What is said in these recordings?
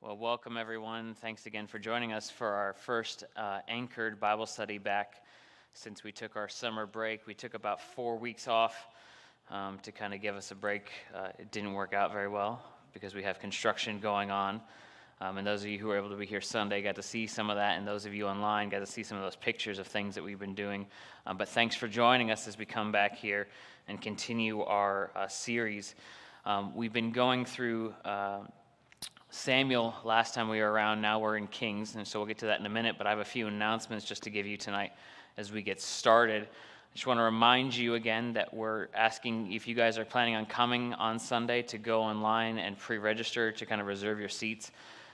Well, welcome everyone. Thanks again for joining us for our first anchored Bible study back since we took our summer break. We took about 4 weeks off to kind of give us a break. It didn't work out very well because we have construction going on. And those of you who were able to be here Sunday got to see some of that, and those of you online got to see some of those pictures of things that we've been doing. But thanks for joining us as we come back here and continue our series. We've been going through Samuel last time we were around. Now we're in Kings, and so we'll get to that in a minute, but I have a few announcements just to give you tonight as we get started. I just want to remind you again that we're asking if you guys are planning on coming on Sunday to go online and pre-register to kind of reserve your seats.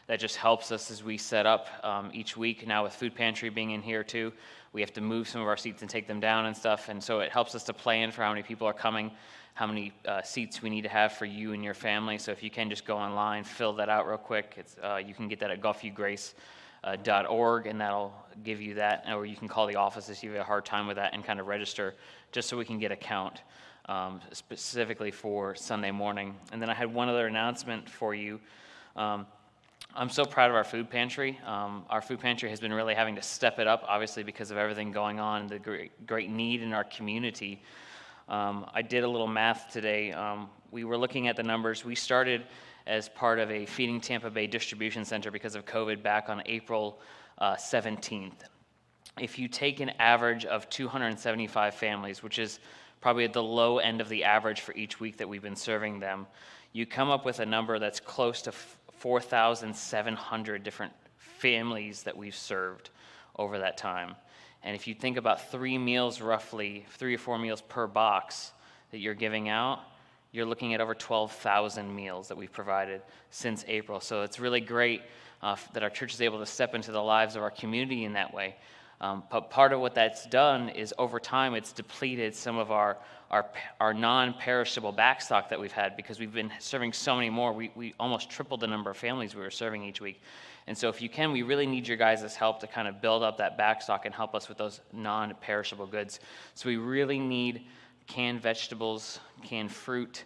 That just helps us as we set up each week. Now with Food Pantry being in here too, we have to move some of our seats and take them down and stuff, and so it helps us to plan for how many people are coming, how many seats we need to have for you and your family. So if you can just go online, fill that out real quick. You can get that at gulfviewgrace.org, and that'll give you that. Or you can call the office if you have a hard time with that and kind of register, just so we can get a count specifically for Sunday morning. And then I had one other announcement for you. I'm so proud of our food pantry. Our food pantry has been really having to step it up, obviously, because of everything going on and the great need in our community. I did a little math today. We were looking at the numbers. We started as part of a Feeding Tampa Bay distribution center because of COVID back on April 17th. If you take an average of 275 families, which is probably at the low end of the average for each week that we've been serving them, you come up with a number that's close to 4,700 different families that we've served over that time. And if you think about 3 meals roughly, 3 or 4 meals per box that you're giving out, you're looking at over 12,000 meals that we've provided since April. So it's really great that our church is able to step into the lives of our community in that way. But part of what that's done is over time it's depleted some of our non-perishable backstock that we've had because we've been serving so many more. We almost tripled the number of families we were serving each week. And so if you can, we really need your guys' help to kind of build up that backstock and help us with those non-perishable goods. So we really need canned vegetables, canned fruit,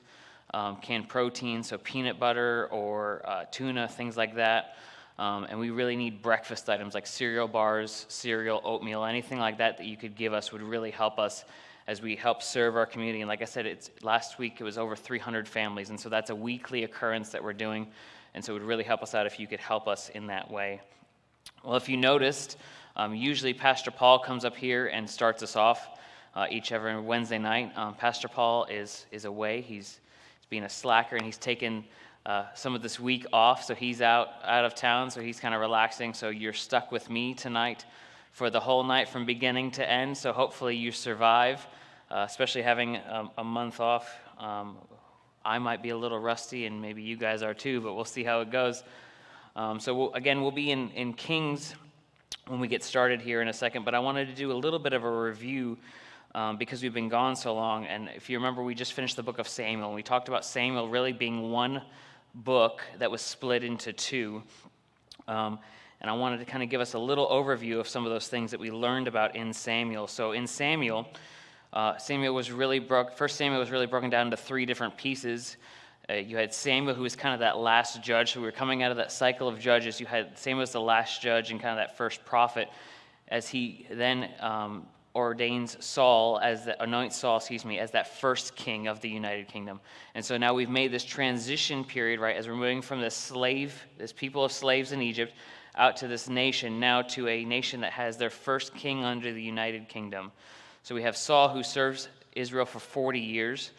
canned protein, so peanut butter or tuna, things like that. And we really need breakfast items like cereal bars, cereal, oatmeal, anything like that that you could give us would really help us as we help serve our community. And like I said, last week it was over 300 families, and so that's a weekly occurrence that we're doing. And so it would really help us out if you could help us in that way. Well, if you noticed, usually Pastor Paul comes up here and starts us off every Wednesday night. Pastor Paul is away. He's being a slacker, and he's taken some of this week off, so he's out of town, so he's kind of relaxing. So you're stuck with me tonight for the whole night from beginning to end. So hopefully you survive, especially having a month off. I might be a little rusty, and maybe you guys are too, but we'll see how it goes. So we'll be in Kings when we get started here in a second, but I wanted to do a little bit of a review because we've been gone so long. And if you remember, we just finished the book of Samuel, and we talked about Samuel really being one book that was split into 2. And I wanted to kind of give us a little overview of some of those things that we learned about in Samuel. So in Samuel, First Samuel was really broken down into 3 different pieces. You had Samuel, who was kind of that last judge. So we were coming out of that cycle of judges. You had Samuel as the last judge and kind of that first prophet, as he then anoints Saul as that first king of the United Kingdom. And so now we've made this transition period, right, as we're moving from this people of slaves in Egypt, out to this nation, now to a nation that has their first king under the United Kingdom. So we have Saul, who serves Israel for 40 years.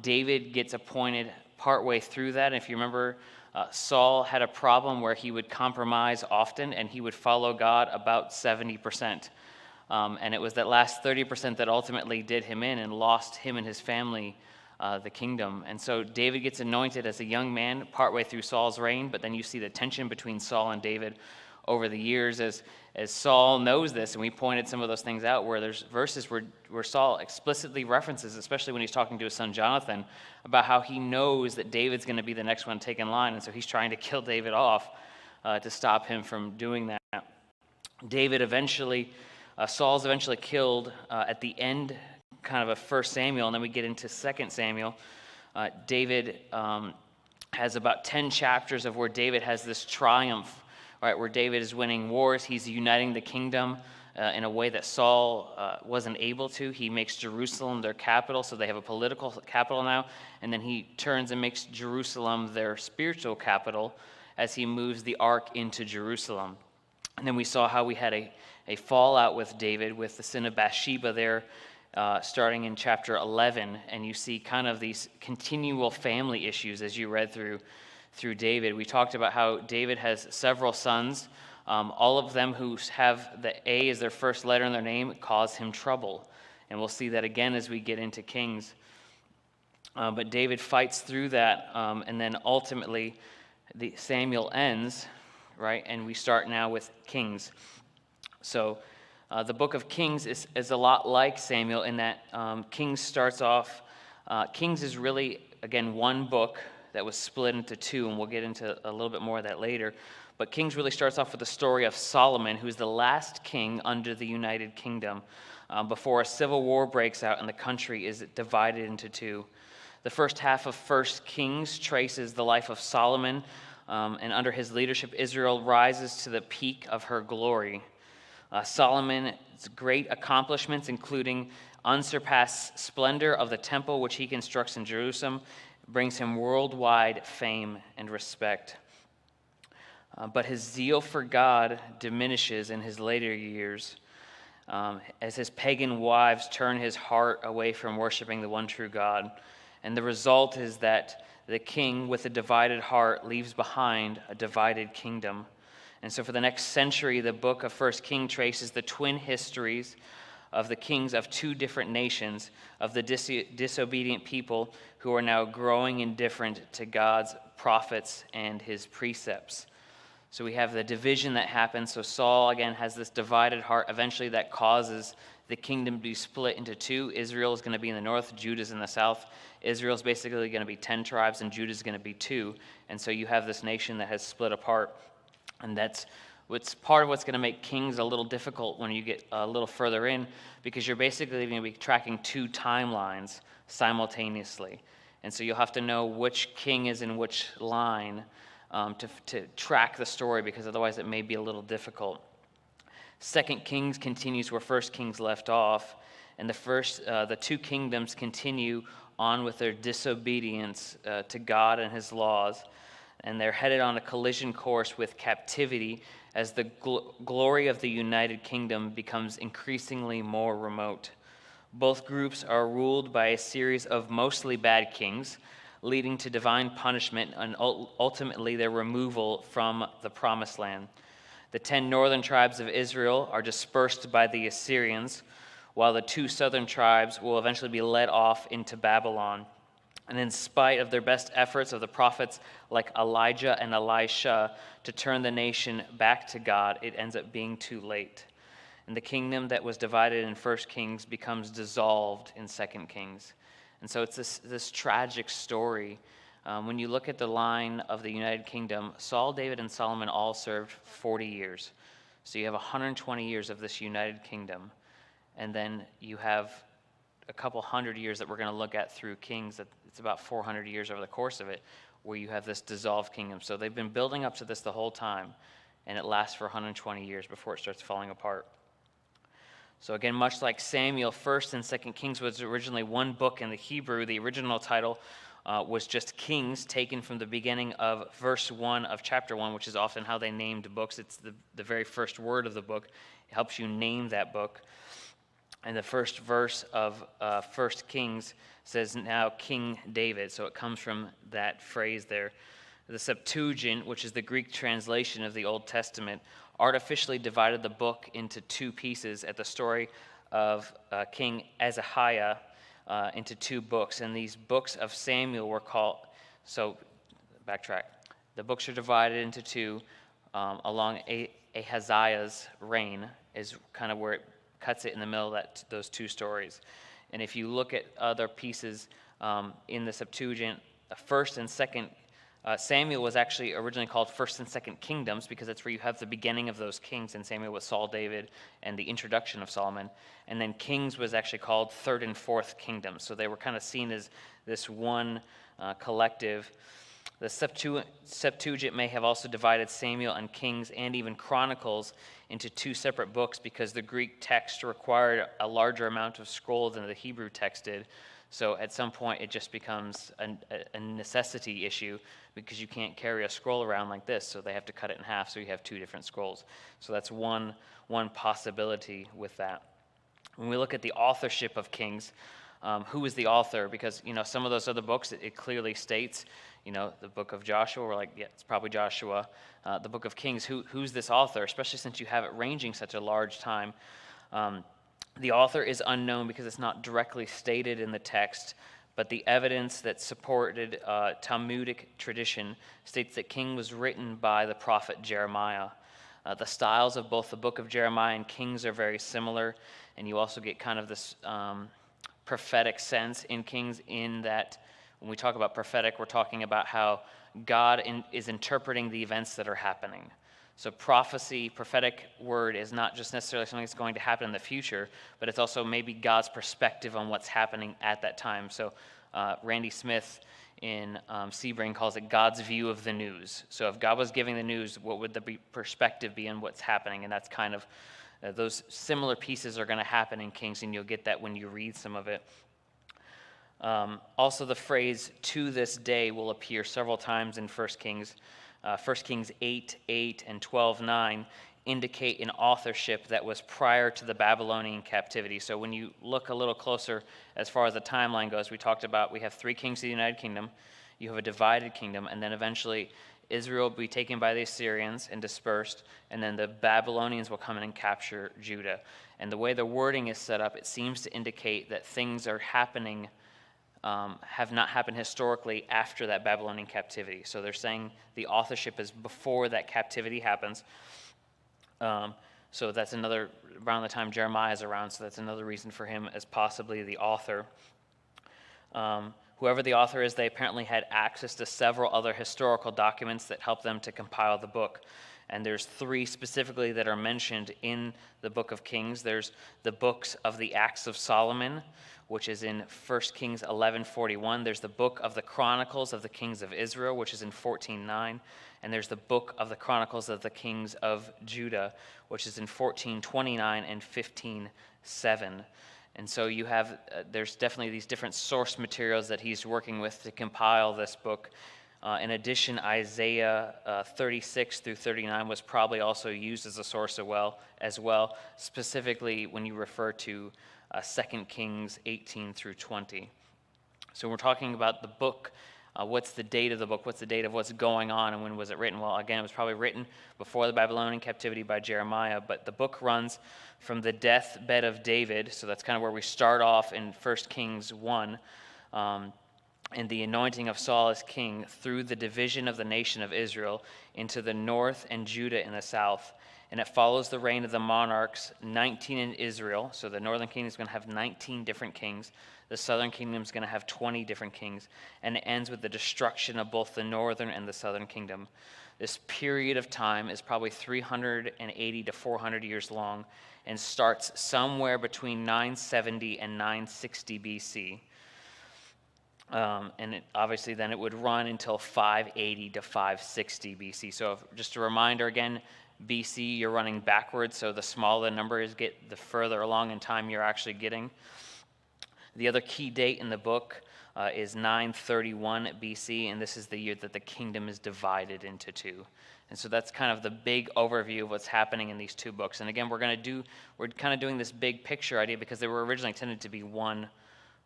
David gets appointed partway through that. And if you remember, Saul had a problem where he would compromise often, and he would follow God about 70%. And it was that last 30% that ultimately did him in and lost him and his family the kingdom. And so David gets anointed as a young man partway through Saul's reign, but then you see the tension between Saul and David over the years as Saul knows this, and we pointed some of those things out where there's verses where Saul explicitly references, especially when he's talking to his son Jonathan, about how he knows that David's going to be the next one to take in line, and so he's trying to kill David off to stop him from doing that. Saul's eventually killed at the end kind of a 1 Samuel, and then we get into 2 Samuel. David has about 10 chapters of where David has this triumph, right, where David is winning wars. He's uniting the kingdom in a way that Saul wasn't able to. He makes Jerusalem their capital, so they have a political capital now, and then he turns and makes Jerusalem their spiritual capital as he moves the ark into Jerusalem. And then we saw how we had a fallout with David with the sin of Bathsheba there, starting in chapter 11, and you see kind of these continual family issues as you read through David. We talked about how David has several sons. All of them who have the A as their first letter in their name cause him trouble. And we'll see that again as we get into Kings. But David fights through that, and then ultimately Samuel ends, right? And we start now with Kings. So the book of Kings is a lot like Samuel in that Kings starts off, Kings is really, again, one book that was split into two, and we'll get into a little bit more of that later. But Kings really starts off with the story of Solomon, who's the last king under the United Kingdom, before a civil war breaks out and the country is divided into two. The first half of 1 Kings traces the life of Solomon, and under his leadership, Israel rises to the peak of her glory. Solomon's great accomplishments, including unsurpassed splendor of the temple which he constructs in Jerusalem, brings him worldwide fame and respect. But his zeal for God diminishes in his later years as his pagan wives turn his heart away from worshiping the one true God. And the result is that the king with a divided heart leaves behind a divided kingdom. And so for the next century, the book of 1 Kings traces the twin histories of the kings of two different nations, of the disobedient people who are now growing indifferent to God's prophets and his precepts. So we have the division that happens. So Saul, again, has this divided heart. Eventually that causes the kingdom to be split into two. Israel is going to be in the north, Judah is in the south. Israel is basically going to be 10 tribes, and Judah is going to be 2. And so you have this nation that has split apart. And that's what's part of what's going to make Kings a little difficult when you get a little further in, because you're basically going to be tracking two timelines simultaneously. And so you'll have to know which king is in which line to track the story, because otherwise it may be a little difficult. 2 Kings continues where 1 Kings left off, and the two kingdoms continue on with their disobedience to God and his laws, and they're headed on a collision course with captivity as the glory of the United Kingdom becomes increasingly more remote. Both groups are ruled by a series of mostly bad kings, leading to divine punishment and ultimately their removal from the Promised Land. The 10 northern tribes of Israel are dispersed by the Assyrians, while the 2 southern tribes will eventually be led off into Babylon. And in spite of their best efforts of the prophets like Elijah and Elisha to turn the nation back to God, it ends up being too late. And the kingdom that was divided in 1 Kings becomes dissolved in 2 Kings. And so it's this tragic story. When you look at the line of the United Kingdom, Saul, David, and Solomon all served 40 years. So you have 120 years of this United Kingdom. And then you have a couple hundred years that we're going to look at through Kings. It's about 400 years over the course of it, where you have this dissolved kingdom. So they've been building up to this the whole time, and it lasts for 120 years before it starts falling apart. So again, much like Samuel, 1st and 2nd Kings was originally one book in the Hebrew. The original title was just Kings, taken from the beginning of verse 1 of chapter 1, which is often how they named books. It's the very first word of the book. It helps you name that book. And the first verse of 1 Kings says, now King David. So it comes from that phrase there. The Septuagint, which is the Greek translation of the Old Testament, artificially divided the book into 2 pieces at the story of King Ahaziah into 2 books. And these books of Samuel were called, so backtrack. The books are divided into 2 along Ahaziah's reign is kind of where it cuts it in the middle of those 2 stories. And if you look at other pieces in the Septuagint, 1st and 2nd, Samuel was actually originally called 1st and 2nd Kingdoms, because that's where you have the beginning of those kings, and Samuel was Saul, David, and the introduction of Solomon. And then Kings was actually called 3rd and 4th Kingdoms. So they were kind of seen as this one collective. The Septuagint may have also divided Samuel and Kings and even Chronicles into two separate books because the Greek text required a larger amount of scroll than the Hebrew text did. So at some point it just becomes a necessity issue because you can't carry a scroll around like this, so they have to cut it in half so you have two different scrolls. So that's one possibility with that. When we look at the authorship of Kings, who is the author? Because some of those other books, it clearly states, the book of Joshua, we're like, yeah, it's probably Joshua. The book of Kings, who's this author? Especially since you have it ranging such a large time. The author is unknown because it's not directly stated in the text, but the evidence that supported Talmudic tradition states that King was written by the prophet Jeremiah. The styles of both the book of Jeremiah and Kings are very similar, and you also get kind of this prophetic sense in Kings, in that when we talk about prophetic, we're talking about how God is interpreting the events that are happening. So prophecy, prophetic word, is not just necessarily something that's going to happen in the future, but it's also maybe God's perspective on what's happening at that time. So Randy Smith in Sebring calls it God's view of the news. So if God was giving the news, what would the perspective be on what's happening? And that's kind of, those similar pieces are going to happen in Kings, and you'll get that when you read some of it. Also, the phrase "to this day" will appear several times in 1 Kings. 1 Kings 8:8 and 12:9 indicate an authorship that was prior to the Babylonian captivity. So when you look a little closer as far as the timeline goes, we talked about we have 3 kings of the United Kingdom, you have a divided kingdom, and then eventually Israel will be taken by the Assyrians and dispersed, and then the Babylonians will come in and capture Judah. And the way the wording is set up, it seems to indicate that things are happening, have not happened historically after that Babylonian captivity. So they're saying the authorship is before that captivity happens. So that's another, around the time Jeremiah is around, so that's another reason for him as possibly the author. Whoever the author is, they apparently had access to several other historical documents that helped them to compile the book. And there's 3 specifically that are mentioned in the book of Kings. There's the books of the Acts of Solomon, which is in 1 Kings 11:41. There's the book of the Chronicles of the Kings of Israel, which is in 14:9. And there's the book of the Chronicles of the Kings of Judah, which is in 14:29 and 15:7. And so you have, there's definitely these different source materials that he's working with to compile this book. In addition, Isaiah 36 through 39 was probably also used as a source as well, specifically when you refer to 2 Kings 18 through 20. So we're talking about the book. What's the date of the book? What's the date of what's going on, and when was it written? Well, again, it was probably written before the Babylonian captivity by Jeremiah, but the book runs from the deathbed of David, so that's kind of where we start off in 1 Kings 1, and the anointing of Saul as king, through the division of the nation of Israel into the north and Judah in the south. And it follows the reign of the monarchs, 19 in Israel. So the northern kingdom is going to have 19 different kings. The southern kingdom is going to have 20 different kings. And it ends with the destruction of both the northern and the southern kingdom. This period of time is probably 380 to 400 years long and starts somewhere between 970 and 960 BC. And obviously then it would run until 580 to 560 BC. So just a reminder again, BC, you're running backwards, so the smaller the numbers get, the further along in time you're actually getting. The other key date in the book is 931 BC, and this is the year that the kingdom is divided into 2. And so that's kind of the big overview of what's happening in these 2 books. And again, we're kind of doing this big picture idea because they were originally intended to be one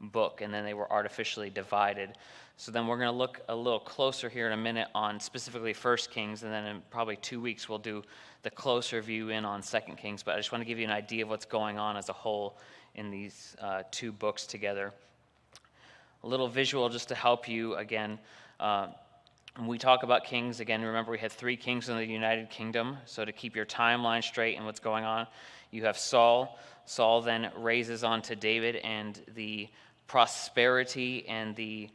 book, and then they were artificially divided. So then we're going to look a little closer here in a minute on specifically 1 Kings, and then in probably 2 weeks we'll do the closer view in on 2 Kings. But I just want to give you an idea of what's going on as a whole in these 2 books together. A little visual just to help you again. When we talk about kings, again, remember we had 3 kings in the United Kingdom. So to keep your timeline straight and what's going on, you have Saul. Saul then raises on to David, and the prosperity and the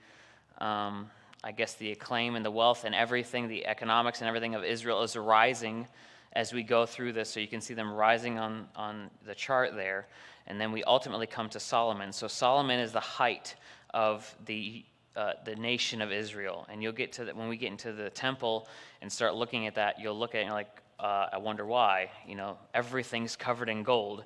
the acclaim and the wealth and everything, the economics and everything of Israel is rising as we go through this. So you can see them rising on the chart there. And then we ultimately come to Solomon. So Solomon is the height of the the nation of Israel. And you'll get to that when we get into the temple and start looking at that. You'll look at it and you're like, I wonder why. Everything's covered in gold.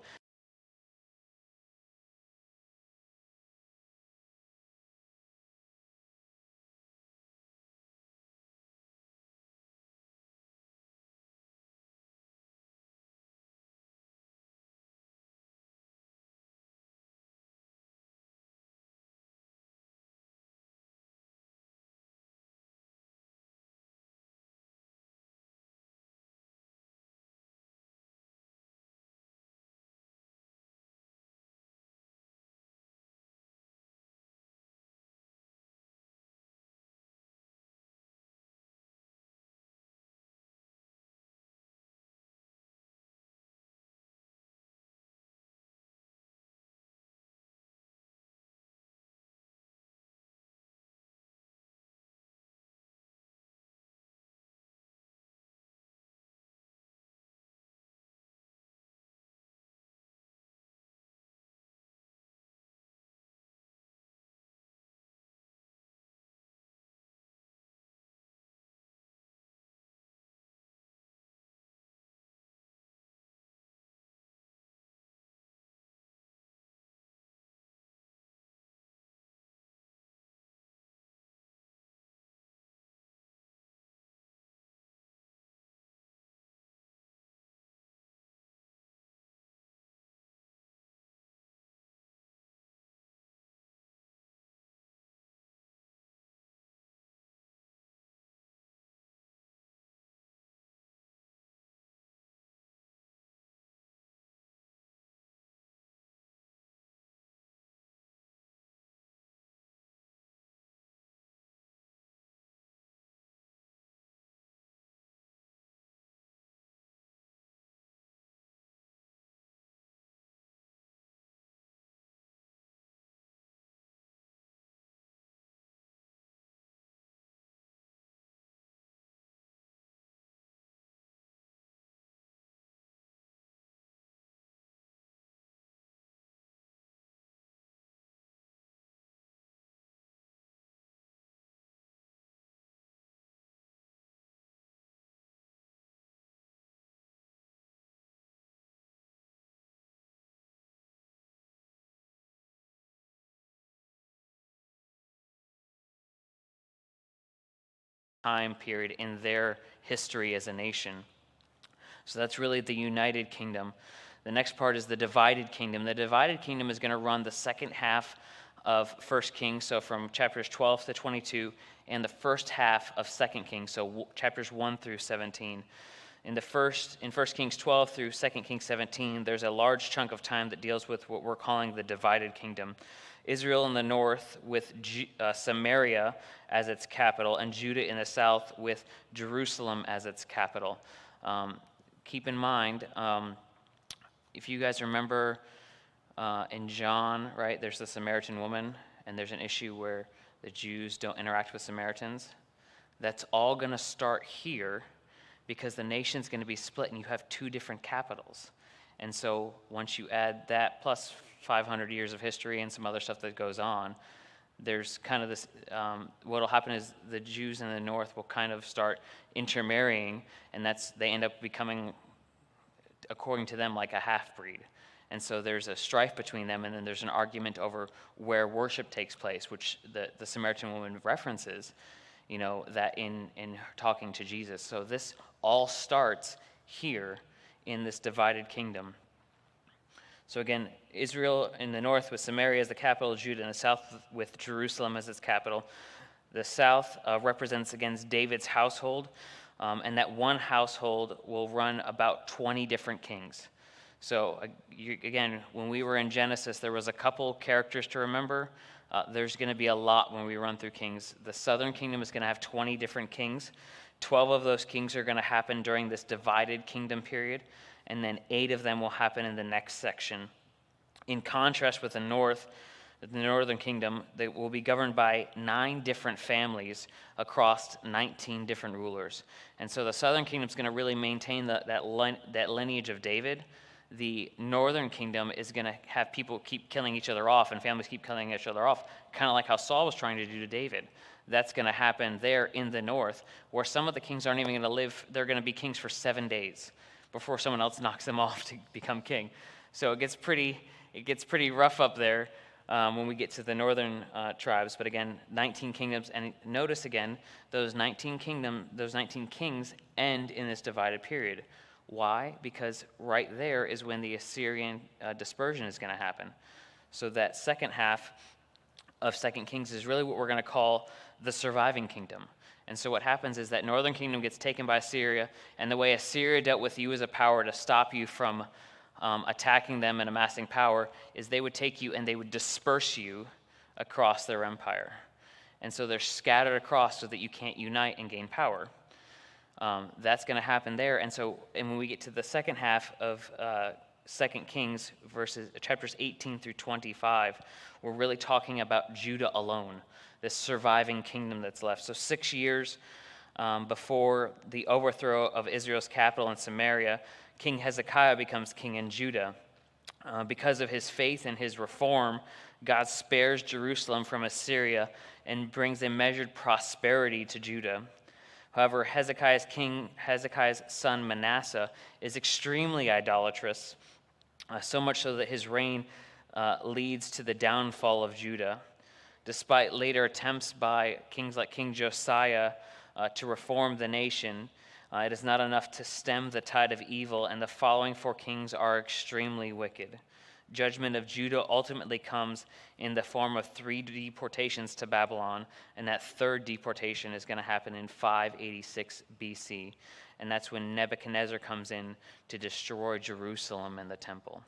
Time period in their history as a nation. So that's really the united kingdom. The next part is the divided kingdom. The divided kingdom is going to run the second half of 1 Kings, so from chapters 12 to 22, and the first half of 2 Kings, so chapters 1 through 17. In 1 Kings 12 through 2 Kings 17, there's a large chunk of time that deals with what we're calling the divided kingdom. Israel in the north with Samaria as its capital, and Judah in the south with Jerusalem as its capital. Keep in mind, if you guys remember in John, right, there's the Samaritan woman, and there's an issue where the Jews don't interact with Samaritans. That's all going to start here because the nation's going to be split and you have two different capitals. And so once you add that plus 500 years of history and some other stuff that goes on, there's kind of this, what will happen is the Jews in the north will kind of start intermarrying, and they end up becoming, according to them, like a half-breed. And so there's a strife between them, and then there's an argument over where worship takes place, which the Samaritan woman references, that in talking to Jesus. So this all starts here in this divided kingdom. So again, Israel in the north with Samaria as the capital, Judah in the south with Jerusalem as its capital. The south represents against David's household, and that one household will run about 20 different kings. So again, when we were in Genesis, there was a couple characters to remember. There's going to be a lot when we run through Kings. The southern kingdom is going to have 20 different kings. 12 of those kings are going to happen during this divided kingdom period, and then 8 of them will happen in the next section. In contrast with the northern kingdom, they will be governed by 9 different families across 19 different rulers. And so the southern kingdom is going to really maintain that lineage of David. the northern kingdom is going to have people keep killing each other off and families keep killing each other off, kind of like how Saul was trying to do to David. That's going to happen there in the north, where some of the kings aren't even going to live. They're going to be kings for 7 days before someone else knocks them off to become king. So it gets pretty rough up there when we get to the northern tribes. But again, 19 kingdoms, and notice again, those 19 kings end in this divided period. Why? Because right there is when the Assyrian dispersion is going to happen. So that second half of 2 Kings is really what we're going to call the surviving kingdom. And so what happens is that northern kingdom gets taken by Assyria, and the way Assyria dealt with you as a power to stop you from attacking them and amassing power is they would take you and they would disperse you across their empire. And so they're scattered across so that you can't unite and gain power. That's going to happen there. And when we get to the second half of 2 Kings, chapters 18 through 25, we're really talking about Judah alone, this surviving kingdom that's left. So 6 years before the overthrow of Israel's capital in Samaria, King Hezekiah becomes king in Judah. Because of his faith and his reform, God spares Jerusalem from Assyria and brings a measured prosperity to Judah. However, Hezekiah's son Manasseh is extremely idolatrous, so much so that his reign leads to the downfall of Judah. Despite later attempts by kings like King Josiah to reform the nation, it is not enough to stem the tide of evil, and the following 4 kings are extremely wicked. Judgment of Judah ultimately comes in the form of 3 deportations to Babylon, and that third deportation is going to happen in 586 BC, and that's when Nebuchadnezzar comes in to destroy Jerusalem and the temple.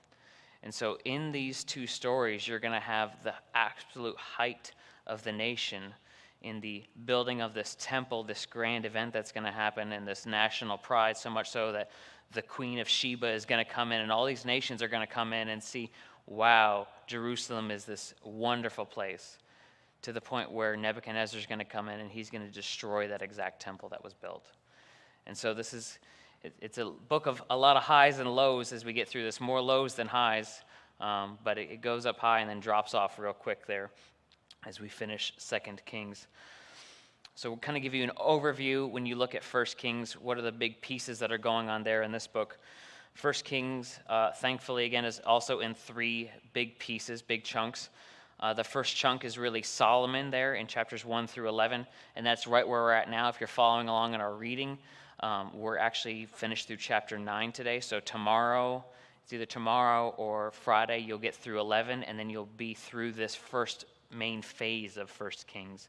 And so in these 2 stories, you're going to have the absolute height of the nation in the building of this temple, this grand event that's going to happen, and this national pride, so much so that the Queen of Sheba is going to come in, and all these nations are going to come in and see, wow, Jerusalem is this wonderful place, to the point where Nebuchadnezzar is going to come in and he's going to destroy that exact temple that was built. And so it's a book of a lot of highs and lows as we get through this, more lows than highs, but it goes up high and then drops off real quick there as we finish 2 Kings. So we'll kind of give you an overview when you look at 1 Kings. What are the big pieces that are going on there in this book? 1 Kings, thankfully, again, is also in 3 big pieces, big chunks. The first chunk is really Solomon there in chapters 1 through 11, and that's right where we're at now. If you're following along in our reading, we're actually finished through chapter 9 today. So it's either tomorrow or Friday, you'll get through 11, and then you'll be through this first main phase of 1 Kings.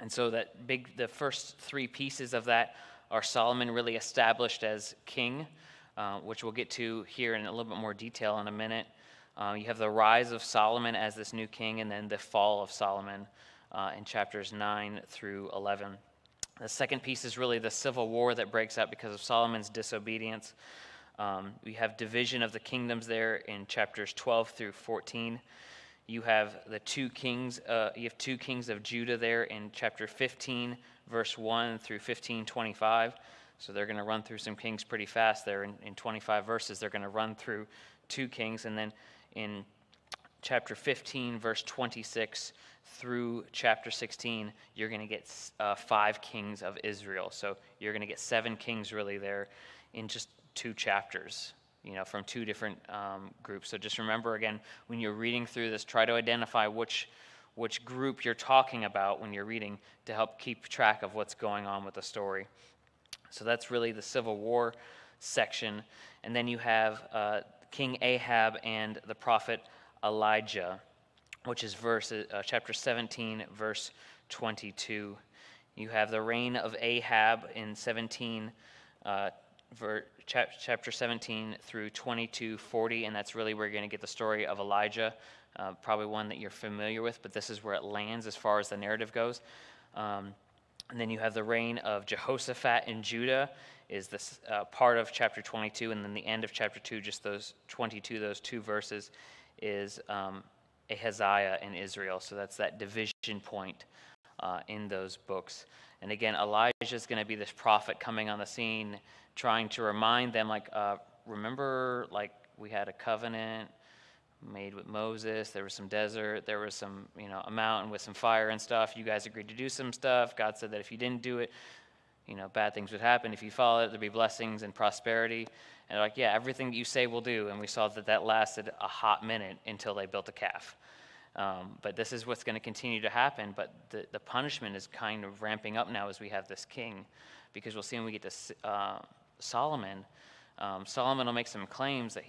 And so the first 3 pieces of that are Solomon really established as king, which we'll get to here in a little bit more detail in a minute. You have the rise of Solomon as this new king, and then the fall of Solomon in chapters 9 through 11. The second piece is really the civil war that breaks out because of Solomon's disobedience. We have division of the kingdoms there in chapters 12 through 14. You have the 2 kings. You have 2 kings of Judah there in chapter 15, verse 1 through 15:25. So they're going to run through some kings pretty fast there in 25 verses. They're going to run through 2 kings, and then in chapter 15, verse 26 through chapter 16, you're going to get 5 kings of Israel. So you're going to get 7 kings really there in just 2 chapters. From 2 different groups. So just remember, again, when you're reading through this, try to identify which group you're talking about when you're reading to help keep track of what's going on with the story. So that's really the Civil War section. And then you have King Ahab and the prophet Elijah, which is chapter 17, verse 22. You have the reign of Ahab in chapter 17 through 22:40, and that's really where you're going to get the story of Elijah, probably one that you're familiar with, but this is where it lands as far as the narrative goes. And then you have the reign of Jehoshaphat in Judah, is this part of chapter 22, and then the end of chapter 2, just those 2 verses, is Ahaziah in Israel. So that's that division point in those books. And again, Elijah is going to be this prophet coming on the scene, trying to remind them, remember, like, we had a covenant made with Moses. There was some desert. There was some, a mountain with some fire and stuff. You guys agreed to do some stuff. God said that if you didn't do it, bad things would happen. If you follow it, there'd be blessings and prosperity. And they're like, yeah, everything that you say we'll do. And we saw that lasted a hot minute until they built a calf. But this is what's going to continue to happen. But the punishment is kind of ramping up now as we have this king. Because we'll see when we get to Solomon. Solomon will make some claims that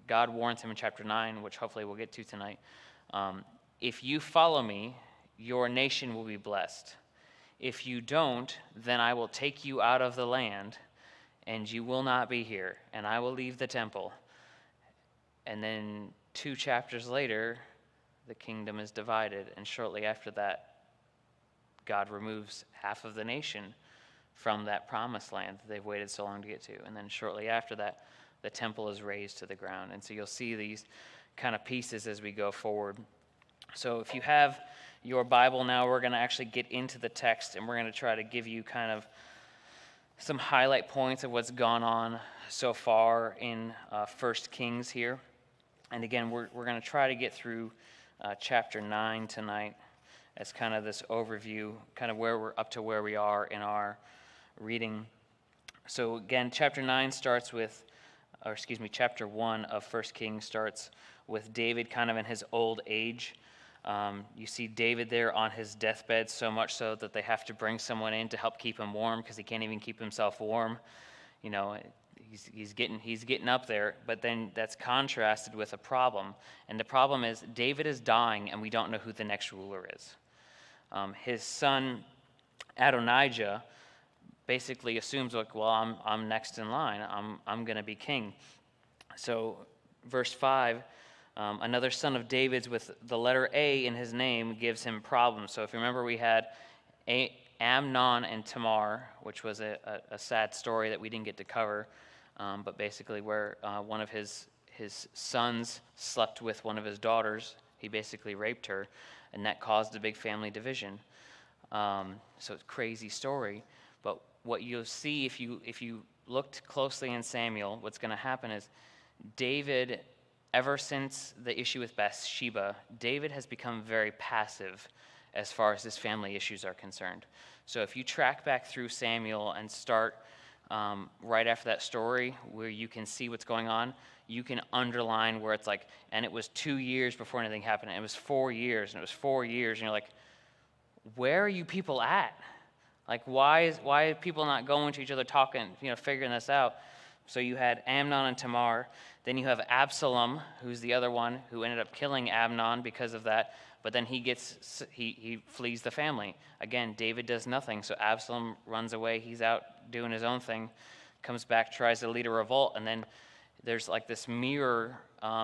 God warns him in chapter 9, which hopefully we'll get to tonight. If you follow me, your nation will be blessed. If you don't, then I will take you out of the land, and you will not be here, and I will leave the temple. And then 2 chapters later, the kingdom is divided, and shortly after that, God removes half of the nation from that promised land that they've waited so long to get to. And then shortly after that, the temple is razed to the ground. And so you'll see these kind of pieces as we go forward. So if you have your Bible now, we're going to actually get into the text, and we're going to try to give you kind of some highlight points of what's gone on so far in 1 Kings here. And again, we're going to try to get through chapter 9 tonight as kind of this overview, kind of where we're up to where we are in our reading. So again, chapter 9 starts with, chapter 1 of 1 Kings starts with David kind of in his old age. You see David there on his deathbed, so much so that they have to bring someone in to help keep him warm because he can't even keep himself warm. He's getting up there, but then that's contrasted with a problem. And the problem is David is dying, and we don't know who the next ruler is. His son Adonijah basically assumes, like, well, I'm next in line. I'm going to be king. So verse 5, another son of David's with the letter A in his name gives him problems. So if you remember, we had Amnon and Tamar, which was a sad story that we didn't get to cover, but basically where one of his sons slept with one of his daughters. He basically raped her, and that caused a big family division. So it's a crazy story. But what you'll see if you looked closely in Samuel, what's going to happen is David, ever since the issue with Bathsheba, David has become very passive as far as his family issues are concerned. So if you track back through Samuel and start right after that story where you can see what's going on, you can underline where it's like, and it was 2 years before anything happened, and it was 4 years, and it was 4 years, and you're like, where are you people at? Like, why are people not going to each other, talking, figuring this out? So you had Amnon and Tamar. Then you have Absalom, who's the other one who ended up killing Amnon because of that. But then he flees the family. Again, David does nothing. So Absalom runs away. He's out doing his own thing, comes back, tries to lead a revolt. And then there's like this mirror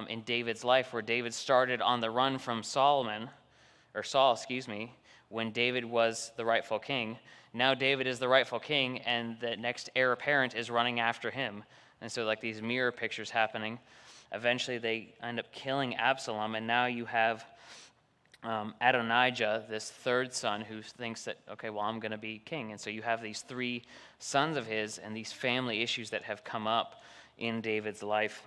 in David's life where David started on the run from Saul, when David was the rightful king. Now David is the rightful king, and the next heir apparent is running after him. And so like these mirror pictures happening. Eventually they end up killing Absalom, and now you have Adonijah, this third son, who thinks that, okay, well, I'm going to be king. And so you have these 3 sons of his and these family issues that have come up in David's life.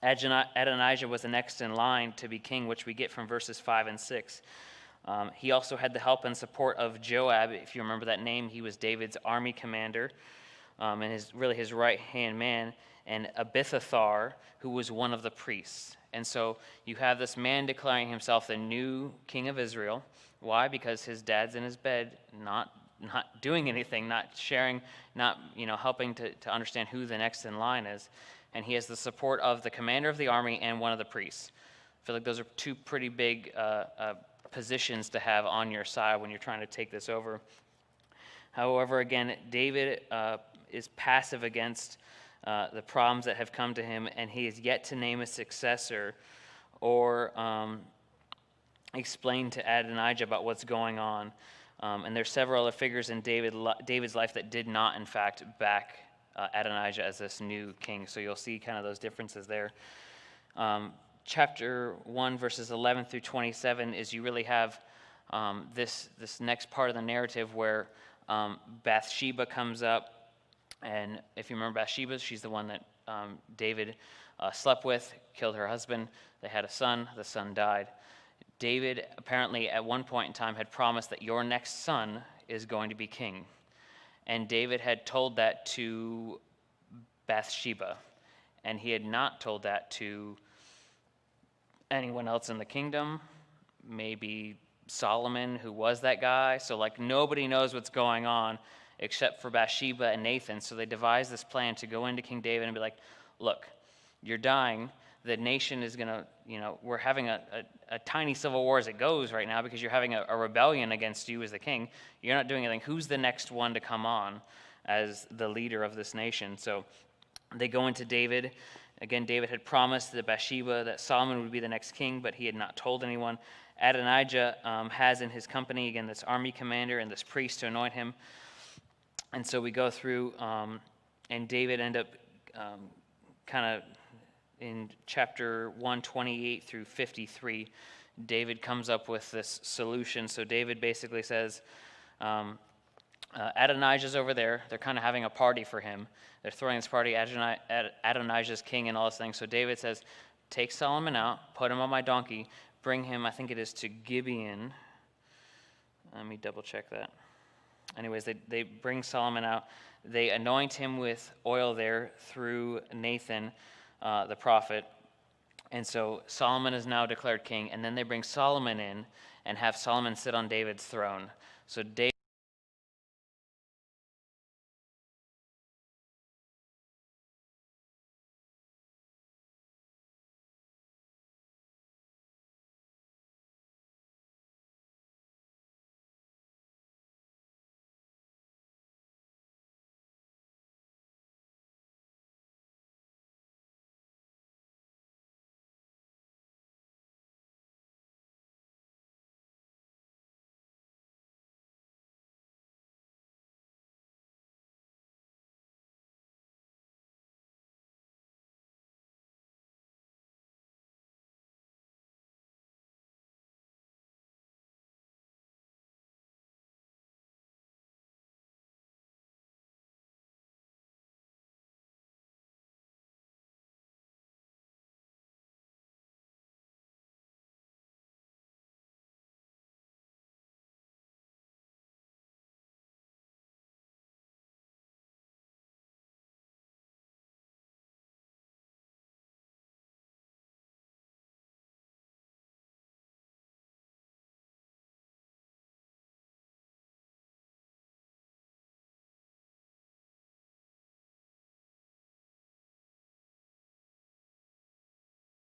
Adonijah was the next in line to be king, which we get from verses 5 and 6. He also had the help and support of Joab. If you remember that name, he was David's army commander and his right-hand man, and Abithophar, who was one of the priests. And so you have this man declaring himself the new king of Israel. Why? Because his dad's in his bed, not doing anything, not sharing, not helping to understand who the next in line is. And he has the support of the commander of the army and one of the priests. I feel like those are 2 pretty big positions to have on your side when you're trying to take this over. However, again, David is passive against the problems that have come to him, and he is yet to name a successor or explain to Adonijah about what's going on. And there's several other figures in David's life that did not, in fact, back Adonijah as this new king. So you'll see kind of those differences there. Chapter 1, verses 11 through 27 is you really have this next part of the narrative where Bathsheba comes up. And if you remember Bathsheba, she's the one that David slept with, killed her husband. They had a son. The son died. David apparently at one point in time had promised that your next son is going to be king. And David had told that to Bathsheba. And he had not told that to anyone else in the kingdom, maybe Solomon, who was that guy. So, like, nobody knows what's going on except for Bathsheba and Nathan. So they devised this plan to go into King David and be like, look, you're dying. The nation is going to, we're having a tiny civil war as it goes right now because you're having a rebellion against you as the king. You're not doing anything. Who's the next one to come on as the leader of this nation? So they go into David. Again, David had promised to Bathsheba that Solomon would be the next king, but he had not told anyone. Adonijah has in his company, again, this army commander and this priest to anoint him. And so we go through, and David end up kind of in chapter 128 through 53, David comes up with this solution. So David basically says, Adonijah's over there. They're kind of having a party for him. They're throwing this party, Adonijah's king and all this thing. So David says, take Solomon out, put him on my donkey, bring him, I think it is to Gibeon. Let me double check that. Anyways, they bring Solomon out. They anoint him with oil there through Nathan, the prophet. And so Solomon is now declared king. And then they bring Solomon in and have Solomon sit on David's throne. So David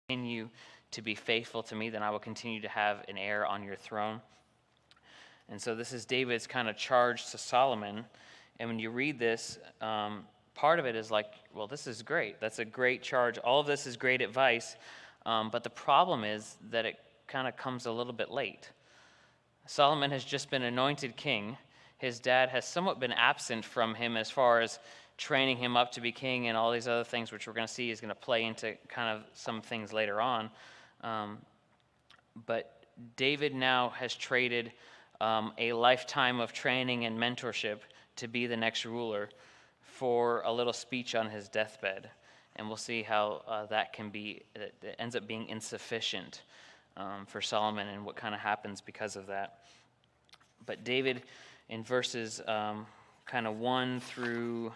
continue to be faithful to me, then I will continue to have an heir on your throne. And so this is David's kind of charge to Solomon. And when you read this, part of it is like, well, this is great. That's a great charge. All of this is great advice. But the problem is that it kind of comes a little bit late. Solomon has just been anointed king. His dad has somewhat been absent from him as far as training him up to be king and all these other things, which we're going to see is going to play into kind of some things later on. But David now has traded a lifetime of training and mentorship to be the next ruler for a little speech on his deathbed. And we'll see how that can be, it ends up being insufficient for Solomon and what kind of happens because of that. But David, in verses kind of 1 through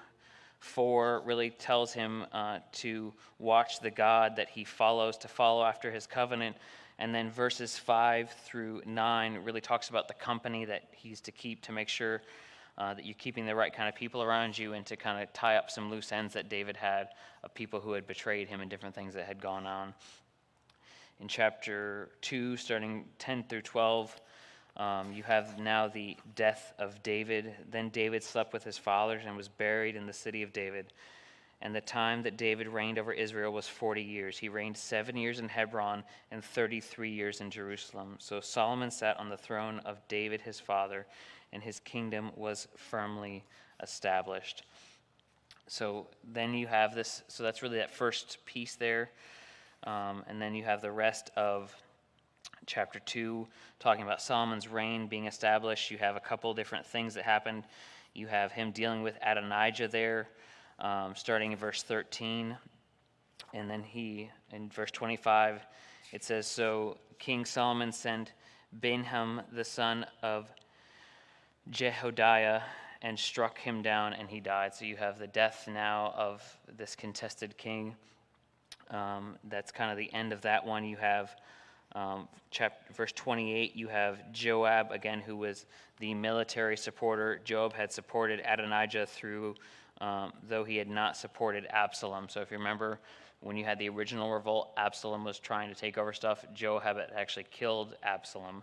4, really tells him to watch the God that he follows, to follow after his covenant. And then verses 5 through 9 really talks about the company that he's to keep to make sure that you're keeping the right kind of people around you, and to kind of tie up some loose ends that David had of people who had betrayed him and different things that had gone on. In chapter 2, starting 10 through 12, you have now the death of David. Then David slept with his fathers and was buried in the city of David. And the time that David reigned over Israel was 40 years. He reigned 7 years in Hebron and 33 years in Jerusalem. So Solomon sat on the throne of David his father, and his kingdom was firmly established. So then you have this, so that's really that first piece there. And then you have the rest of chapter 2 talking about Solomon's reign being established. You have a couple different things that happened You have him dealing with Adonijah there, starting in verse 13. And then in verse 25, it says, "So King Solomon sent Benham the son of Jehoiada and struck him down, and he died." So you have the death now of this contested king. That's kind of the end of that one. You have verse 28, you have Joab, again, who was the military supporter. Joab had supported Adonijah through, though he had not supported Absalom. So if you remember, when you had the original revolt, Absalom was trying to take over stuff. Joab had actually killed Absalom.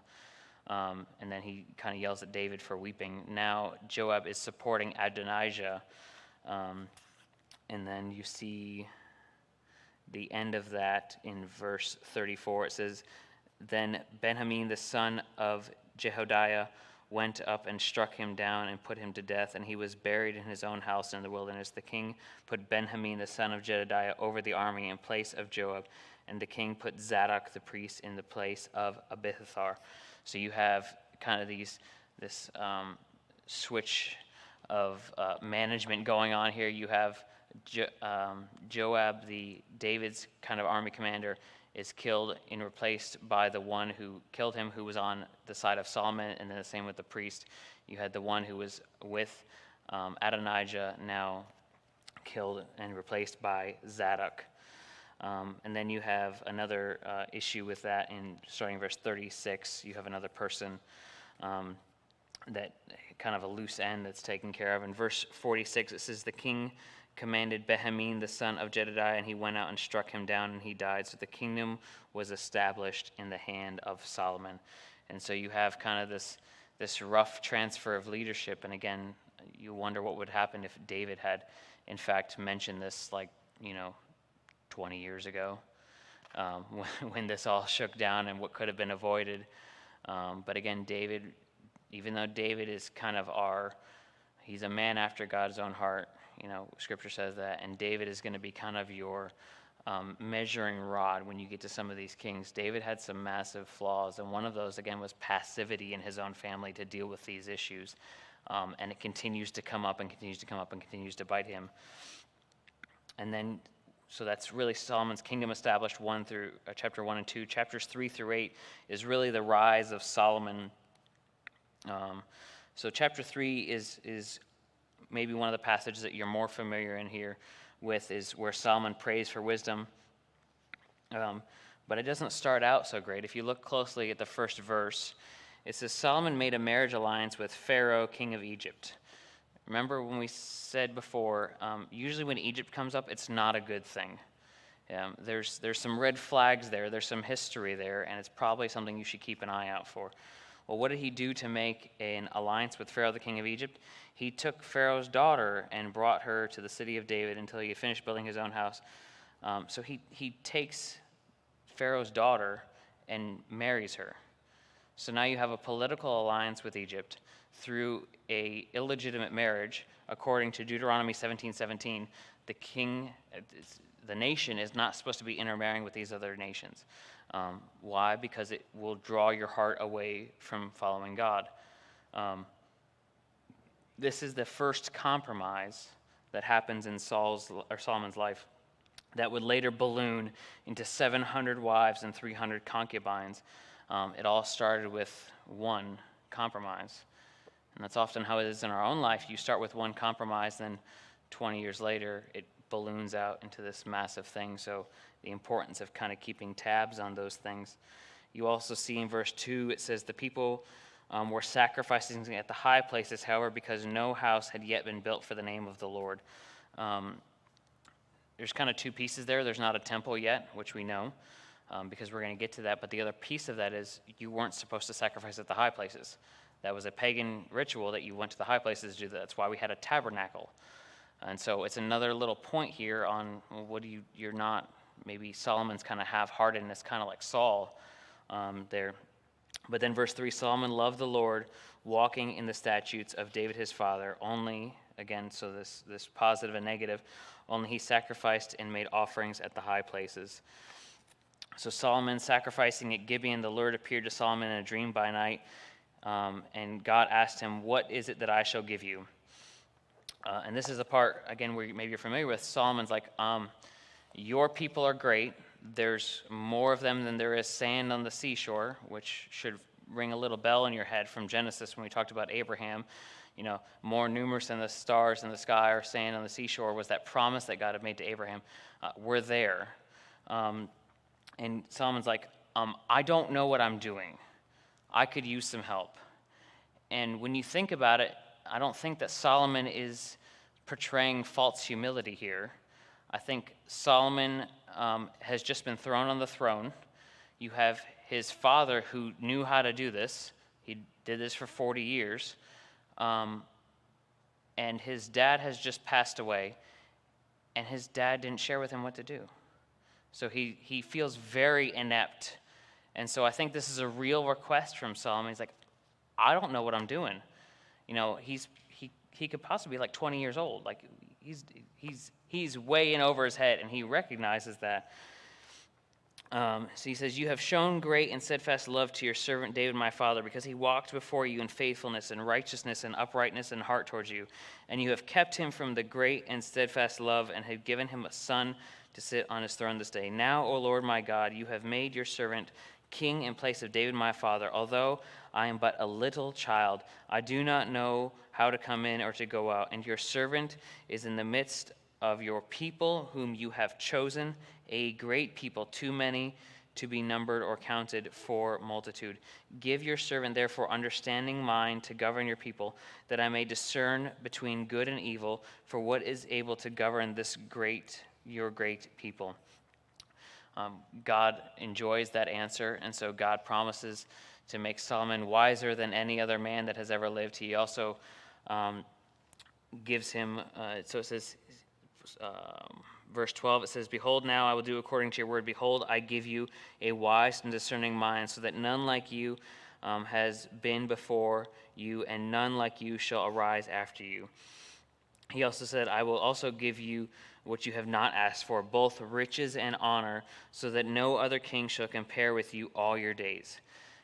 And then he kind of yells at David for weeping. Now Joab is supporting Adonijah. And then you see the end of that in verse 34. It says, "Then Benjamin the son of Jehoiada went up and struck him down and put him to death, and he was buried in his own house in the wilderness. The king put Benjamin the son of Jehoiada over the army in place of Joab, and the king put Zadok the priest in the place of Abiathar." So you have kind of this switch of management going on here. You have Joab, David's kind of army commander, is killed and replaced by the one who killed him, who was on the side of Solomon, and then the same with the priest. You had the one who was with Adonijah, now killed and replaced by Zadok. And then you have another issue with that in starting verse 36. You have another person that kind of a loose end that's taken care of. In verse 46, it says, "The king commanded Benjamin the son of Jehoiada, and he went out and struck him down, and he died. So the kingdom was established in the hand of Solomon." And so you have kind of this rough transfer of leadership. And again, you wonder what would happen if David had, in fact, mentioned this 20 years ago, when this all shook down and what could have been avoided. But again, David, even though David is kind of he's a man after God's own heart, Scripture says that, and David is going to be kind of your measuring rod when you get to some of these kings. David had some massive flaws, and one of those, again, was passivity in his own family to deal with these issues. And it continues to come up and continues to come up and continues to bite him. And then, so that's really Solomon's kingdom established, chapter 1 and 2. Chapters 3 through 8 is really the rise of Solomon. So chapter 3 is maybe one of the passages that you're more familiar in here with, is where Solomon prays for wisdom. But it doesn't start out so great. If you look closely at the first verse, it says, "Solomon made a marriage alliance with Pharaoh, king of Egypt." Remember when we said before, usually when Egypt comes up, it's not a good thing. There's some red flags there, there's some history there, and it's probably something you should keep an eye out for. Well, what did he do to make an alliance with Pharaoh, the king of Egypt? He took Pharaoh's daughter and brought her to the city of David until he had finished building his own house. So he takes Pharaoh's daughter and marries her. So now you have a political alliance with Egypt through a illegitimate marriage. According to Deuteronomy 17:17, the nation is not supposed to be intermarrying with these other nations. Why? Because it will draw your heart away from following God. This is the first compromise that happens in Solomon's life that would later balloon into 700 wives and 300 concubines. It all started with one compromise. And that's often how it is in our own life. You start with one compromise, then 20 years later, it balloons out into this massive thing. So the importance of kind of keeping tabs on those things. You also see in verse 2, it says, "The people were sacrificing at the high places, however, because no house had yet been built for the name of the Lord." There's kind of two pieces there. There's not a temple yet, which we know, because we're going to get to that. But the other piece of that is you weren't supposed to sacrifice at the high places. That was a pagan ritual that you went to the high places to do that. That's why we had a tabernacle. And so it's another little point here on you're not, maybe Solomon's kind of half-heartedness, kind of like Saul there. But then verse 3, "Solomon loved the Lord, walking in the statutes of David his father, only," again, so this positive and negative, "only he sacrificed and made offerings at the high places." So Solomon sacrificing at Gibeon, the Lord appeared to Solomon in a dream by night, and God asked him, "What is it that I shall give you?" And this is the part, again, where maybe you're familiar with. Solomon's like, your people are great. There's more of them than there is sand on the seashore, which should ring a little bell in your head from Genesis when we talked about Abraham. More numerous than the stars in the sky or sand on the seashore was that promise that God had made to Abraham. We're there. And Solomon's like, I don't know what I'm doing. I could use some help. And when you think about it, I don't think that Solomon is portraying false humility here. I think Solomon has just been thrown on the throne. You have his father who knew how to do this. He did this for 40 years. And his dad has just passed away. And his dad didn't share with him what to do. So he feels very inept. And so I think this is a real request from Solomon. He's like, I don't know what I'm doing. He could possibly be like 20 years old. Like he's way in over his head, and he recognizes that. So he says, you have shown great and steadfast love to your servant David my father, because he walked before you in faithfulness and righteousness and uprightness in heart towards you. And you have kept him from the great and steadfast love, and have given him a son to sit on his throne this day. Now, O Lord my God, you have made your servant king in place of David my father. Although I am but a little child, I do not know how to come in or to go out. And your servant is in the midst of your people whom you have chosen, a great people, too many to be numbered or counted for multitude. Give your servant therefore understanding mind to govern your people, that I may discern between good and evil, for what is able to govern your great people. God enjoys that answer, and so God promises to make Solomon wiser than any other man that has ever lived. He also gives him, so it says, verse 12, it says, behold, now I will do according to your word. Behold, I give you a wise and discerning mind, so that none like you has been before you, and none like you shall arise after you. He also said, I will also give you what you have not asked for, both riches and honor, so that no other king shall compare with you all your days.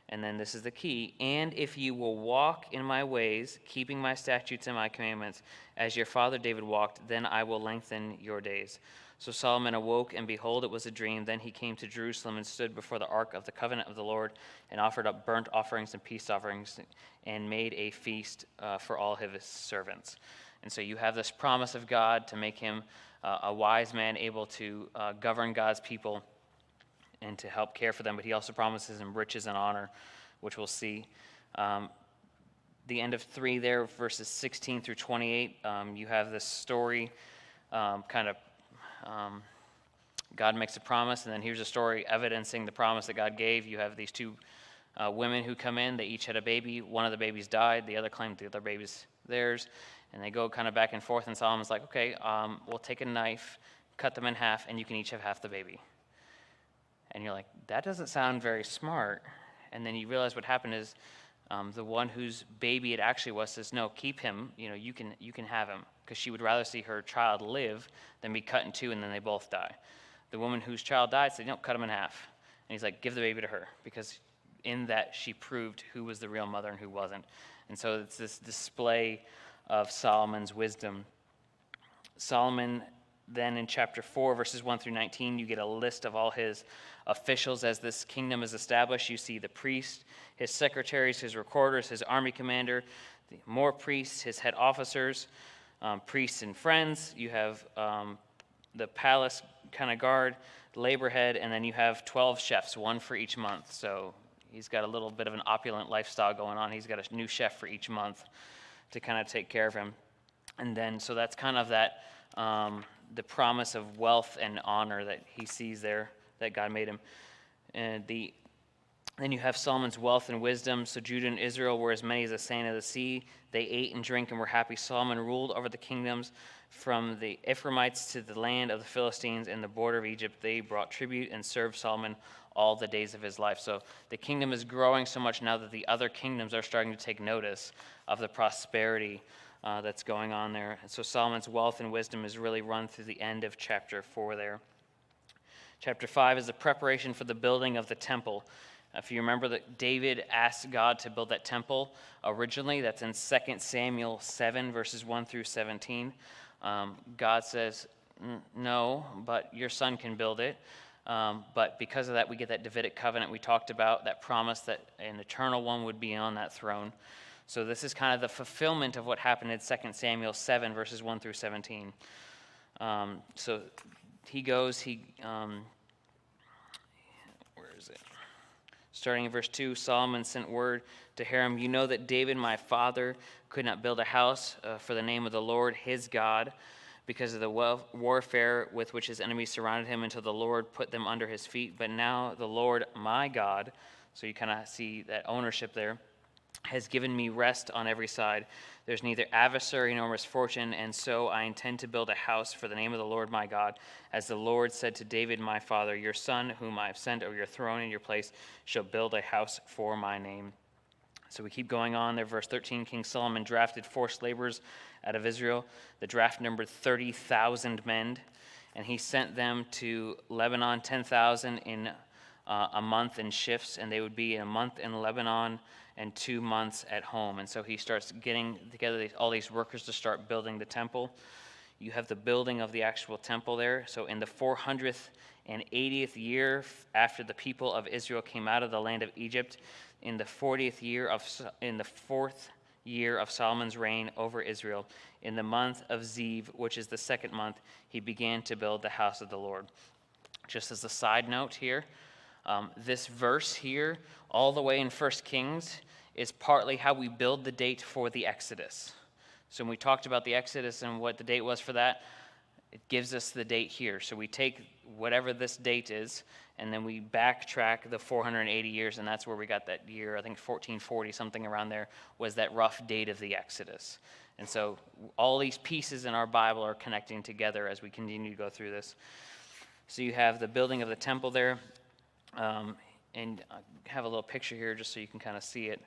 And then this is the key. And if you will walk in my ways, keeping my statutes and my commandments, as your father David walked, then I will lengthen your days. So Solomon awoke, and behold, it was a dream. Then he came to Jerusalem and stood before the ark of the covenant of the Lord, and offered up burnt offerings and peace offerings, and made a feast for all of his servants. And so you have this promise of God to make him a wise man, able to govern God's people and to help care for them. But he also promises him riches and honor, which we'll see. The end of 3 there, verses 16 through 28, you have this story, God makes a promise, and then here's a story evidencing the promise that God gave. You have these two women who come in. They each had a baby. One of the babies died. The other claimed the other baby's theirs. And they go kind of back and forth, and Solomon's like, okay, we'll take a knife, cut them in half, and you can each have half the baby. And you're like, that doesn't sound very smart. And then you realize what happened is the one whose baby it actually was says, no, keep him, you can have him, because she would rather see her child live than be cut in two and then they both die. The woman whose child died said, no, cut him in half. And he's like, give the baby to her, because in that she proved who was the real mother and who wasn't. And so it's this display of Solomon's wisdom. Solomon, then in chapter 4, verses 1 through 19, you get a list of all his officials as this kingdom is established. You see the priest, his secretaries, his recorders, his army commander, more priests, his head officers, priests and friends. You have the palace kind of guard, labor head, and then you have 12 chefs, one for each month. So he's got a little bit of an opulent lifestyle going on. He's got a new chef for each month to kind of take care of him. And then, so that's kind of that, the promise of wealth and honor that he sees there, that God made him. And then you have Solomon's wealth and wisdom. So Judah and Israel were as many as the sand of the sea. They ate and drank and were happy. Solomon ruled over the kingdoms from the Ephraimites to the land of the Philistines and the border of Egypt. They brought tribute and served Solomon all the days of his life. So the kingdom is growing so much now that the other kingdoms are starting to take notice of the prosperity that's going on there. And so Solomon's wealth and wisdom is really run through the end of chapter 4 there. Chapter 5 is the preparation for the building of the temple. If you remember that David asked God to build that temple originally, that's in 2 Samuel 7, verses 1 through 17. God says, no, but your son can build it. But because of that, we get that Davidic covenant we talked about, that promise that an eternal one would be on that throne. So this is kind of the fulfillment of what happened in 2 Samuel 7, verses 1 through 17. So he goes, where is it? Starting in verse 2, Solomon sent word to Hiram, you know that David, my father, could not build a house for the name of the Lord, his God, because of the warfare with which his enemies surrounded him until the Lord put them under his feet. But now the Lord, my God, so you kind of see that ownership there, has given me rest on every side. There's neither adversary nor misfortune, and so I intend to build a house for the name of the Lord my God. As the Lord said to David my father, your son, whom I have sent over your throne in your place, shall build a house for my name. So we keep going on there. Verse 13, King Solomon drafted forced laborers out of Israel. The draft numbered 30,000 men, and he sent them to Lebanon, 10,000 in a month in shifts, and they would be a month in Lebanon and 2 months at home. And so he starts getting together all these workers to start building the temple. You have the building of the actual temple there. So in the 480th year after the people of Israel came out of the land of Egypt, in the 4th year of Solomon's reign over Israel, in the month of Ziv, which is the second month, he began to build the house of the Lord. Just as a side note here, this verse here, all the way in 1 Kings, is partly how we build the date for the Exodus. So when we talked about the Exodus and what the date was for that, it gives us the date here. So we take whatever this date is, and then we backtrack the 480 years, and that's where we got that year, I think 1440, something around there, was that rough date of the Exodus. And so all these pieces in our Bible are connecting together as we continue to go through this. So you have the building of the temple there. And I have a little picture here just so you can kind of see it.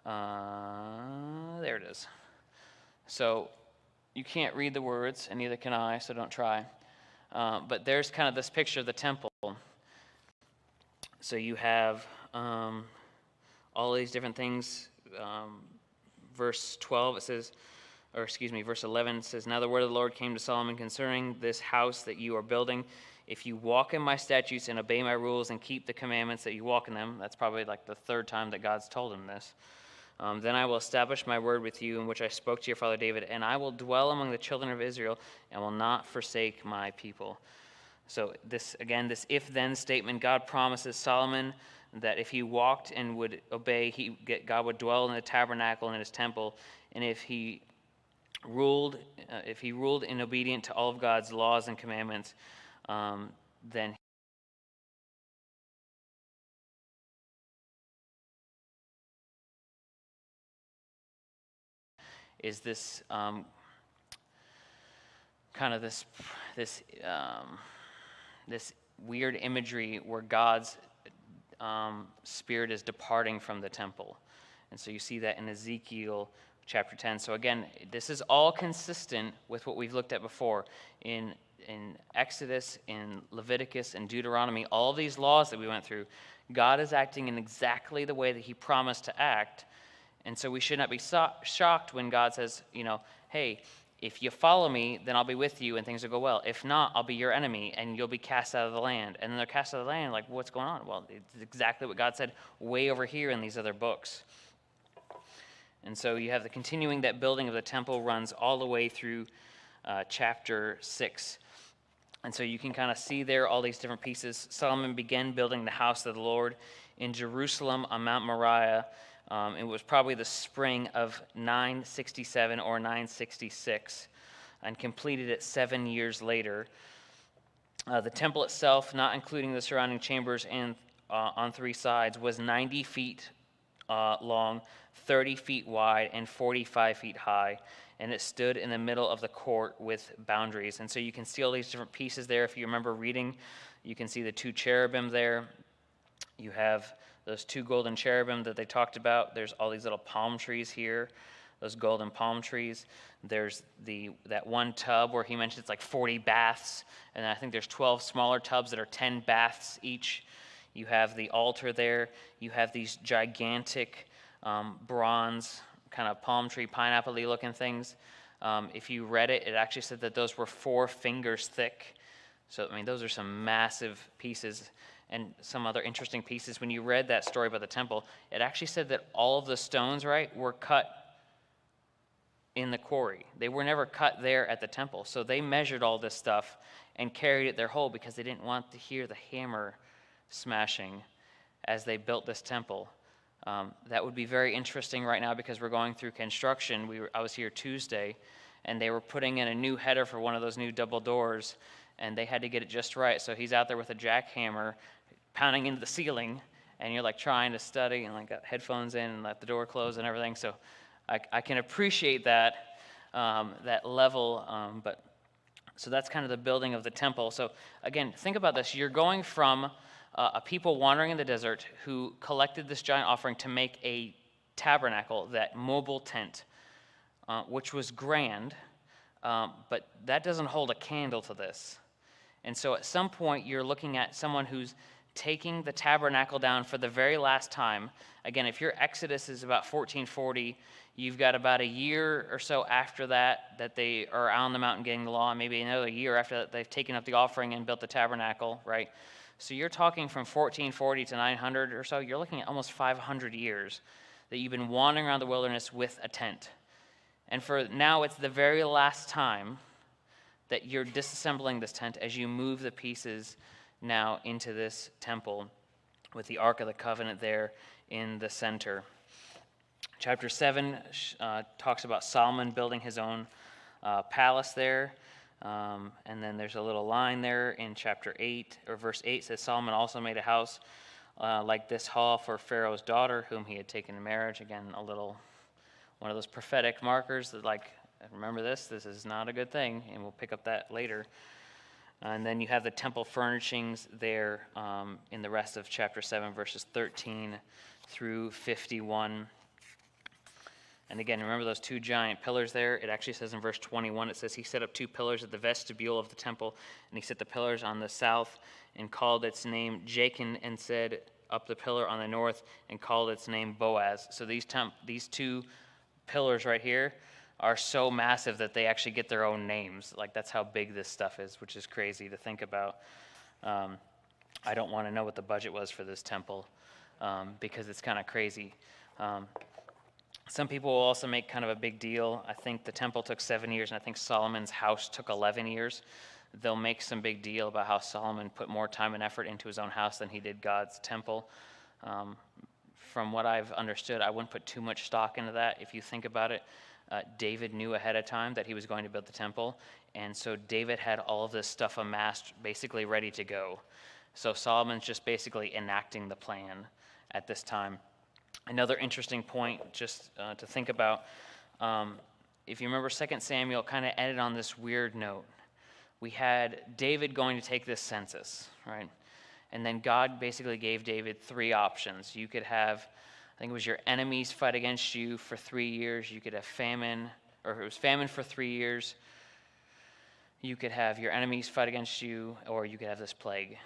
There it is. So you can't read the words, and neither can I, so don't try. But there's kind of this picture of the temple. So you have all these different things. Verse 12, it says, verse 11 says, now the word of the Lord came to Solomon concerning this house that you are building. If you walk in my statutes and obey my rules and keep the commandments that you walk in them, that's probably like the third time that God's told him this, then I will establish my word with you in which I spoke to your father David, and I will dwell among the children of Israel and will not forsake my people. So this if-then statement, God promises Solomon that if he walked and would obey, God would dwell in the tabernacle and in his temple, and if he ruled in obedient to all of God's laws and commandments, then is this kind of this weird imagery where God's spirit is departing from the temple. And so you see that in Ezekiel chapter 10. So again, this is all consistent with what we've looked at before in Exodus, in Leviticus, and Deuteronomy. All these laws that we went through, God is acting in exactly the way that he promised to act. And so we should not be shocked when God says, hey, if you follow me, then I'll be with you and things will go well. If not, I'll be your enemy and you'll be cast out of the land. And then they're cast out of the land, like, what's going on? Well, it's exactly what God said way over here in these other books. And so you have the continuing, that building of the temple runs all the way through chapter 6. And so you can kind of see there all these different pieces. Solomon began building the house of the Lord in Jerusalem on Mount Moriah. It was probably the spring of 967 or 966, and completed it 7 years later. The temple itself, not including the surrounding chambers and on 3 sides, was 90 feet long, 30 feet wide, and 45 feet high. And it stood in the middle of the court with boundaries. And so you can see all these different pieces there. If you remember reading, you can see the 2 cherubim there. You have those 2 golden cherubim that they talked about. There's all these little palm trees here, those golden palm trees. There's that one tub where he mentions it's like 40 baths. And I think there's 12 smaller tubs that are 10 baths each. You have the altar there. You have these gigantic bronze kind of palm tree, pineapple-y looking things. If you read it, it actually said that those were 4 fingers thick. So, I mean, those are some massive pieces. And some other interesting pieces. When you read that story about the temple, it actually said that all of the stones, right, were cut in the quarry. They were never cut there at the temple. So they measured all this stuff and carried it their whole because they didn't want to hear the hammer smashing as they built this temple. That would be very interesting right now because we're going through construction. I was here Tuesday, and they were putting in a new header for one of those new double doors, and they had to get it just right. So he's out there with a jackhammer pounding into the ceiling, and you're like trying to study and like got headphones in and let the door close and everything. So I can appreciate that level, but so that's kind of the building of the temple. So again, think about this. You're going from a people wandering in the desert who collected this giant offering to make a tabernacle, that mobile tent, which was grand, but that doesn't hold a candle to this. And so at some point, you're looking at someone who's taking the tabernacle down for the very last time. Again, if your Exodus is about 1440, you've got about a year or so after that they are out on the mountain getting the law, and maybe another year after that they've taken up the offering and built the tabernacle, right? So you're talking from 1440 to 900 or so, you're looking at almost 500 years that you've been wandering around the wilderness with a tent. And for now, it's the very last time that you're disassembling this tent as you move the pieces now into this temple with the Ark of the Covenant there in the center. Chapter 7 talks about Solomon building his own palace there. And then there's a little line there in chapter 8, or verse 8 says, Solomon also made a house like this hall for Pharaoh's daughter, whom he had taken in marriage. Again, one of those prophetic markers that like, remember this is not a good thing, and we'll pick up that later. And then you have the temple furnishings there in the rest of chapter 7, verses 13 through 51. And again, remember those 2 giant pillars there? It actually says in verse 21, it says, he set up 2 pillars at the vestibule of the temple, and he set the pillars on the south and called its name Jachin, and set up the pillar on the north and called its name Boaz. So these 2 pillars right here are so massive that they actually get their own names. Like, that's how big this stuff is, which is crazy to think about. I don't want to know what the budget was for this temple because it's kind of crazy. Some people will also make kind of a big deal. I think the temple took 7 years, and I think Solomon's house took 11 years. They'll make some big deal about how Solomon put more time and effort into his own house than he did God's temple. From what I've understood, I wouldn't put too much stock into that. If you think about it, David knew ahead of time that he was going to build the temple, and so David had all of this stuff amassed, basically ready to go. So Solomon's just basically enacting the plan at this time. Another interesting point just to think about, if you remember 2 Samuel kind of ended on this weird note. We had David going to take this census, right? And then God basically gave David 3 options. You could have, I think it was your enemies fight against you for 3 years. You could have famine, or it was famine for 3 years. You could have your enemies fight against you, or you could have this plague.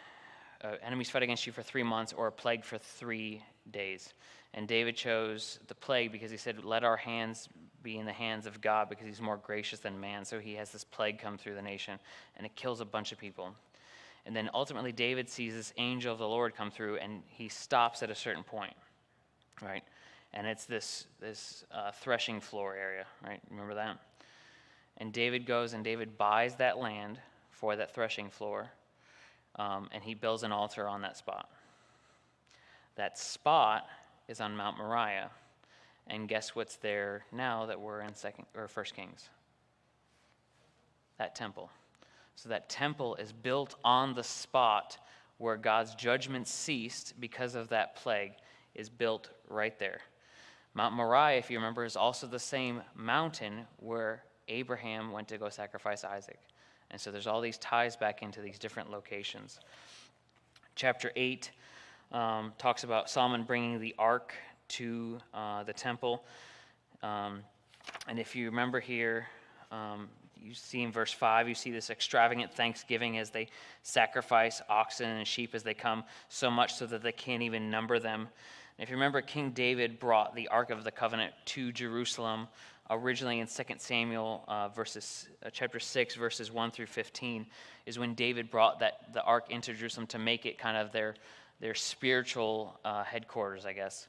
Enemies fight against you for 3 months, or a plague for 3 days. And David chose the plague because he said, let our hands be in the hands of God because he's more gracious than man. So he has this plague come through the nation, and it kills a bunch of people. And then ultimately David sees this angel of the Lord come through, and he stops at a certain point, right? And it's this threshing floor area, right? Remember that? And David goes and David buys that land for that threshing floor, and he builds an altar on that spot. That spot is on Mount Moriah. And guess what's there now that we're in 1 Kings? That temple. So that temple is built on the spot where God's judgment ceased because of that plague, is built right there. Mount Moriah, if you remember, is also the same mountain where Abraham went to go sacrifice Isaac. And so there's all these ties back into these different locations. Chapter 8 talks about Solomon bringing the ark to the temple. And if you remember here, you see in verse 5, you see this extravagant thanksgiving as they sacrifice oxen and sheep as they come, so much so that they can't even number them. And if you remember, King David brought the Ark of the Covenant to Jerusalem originally in 2 Samuel chapter 6, verses 1 through 15, is when David brought the Ark into Jerusalem to make it kind of their spiritual headquarters, I guess.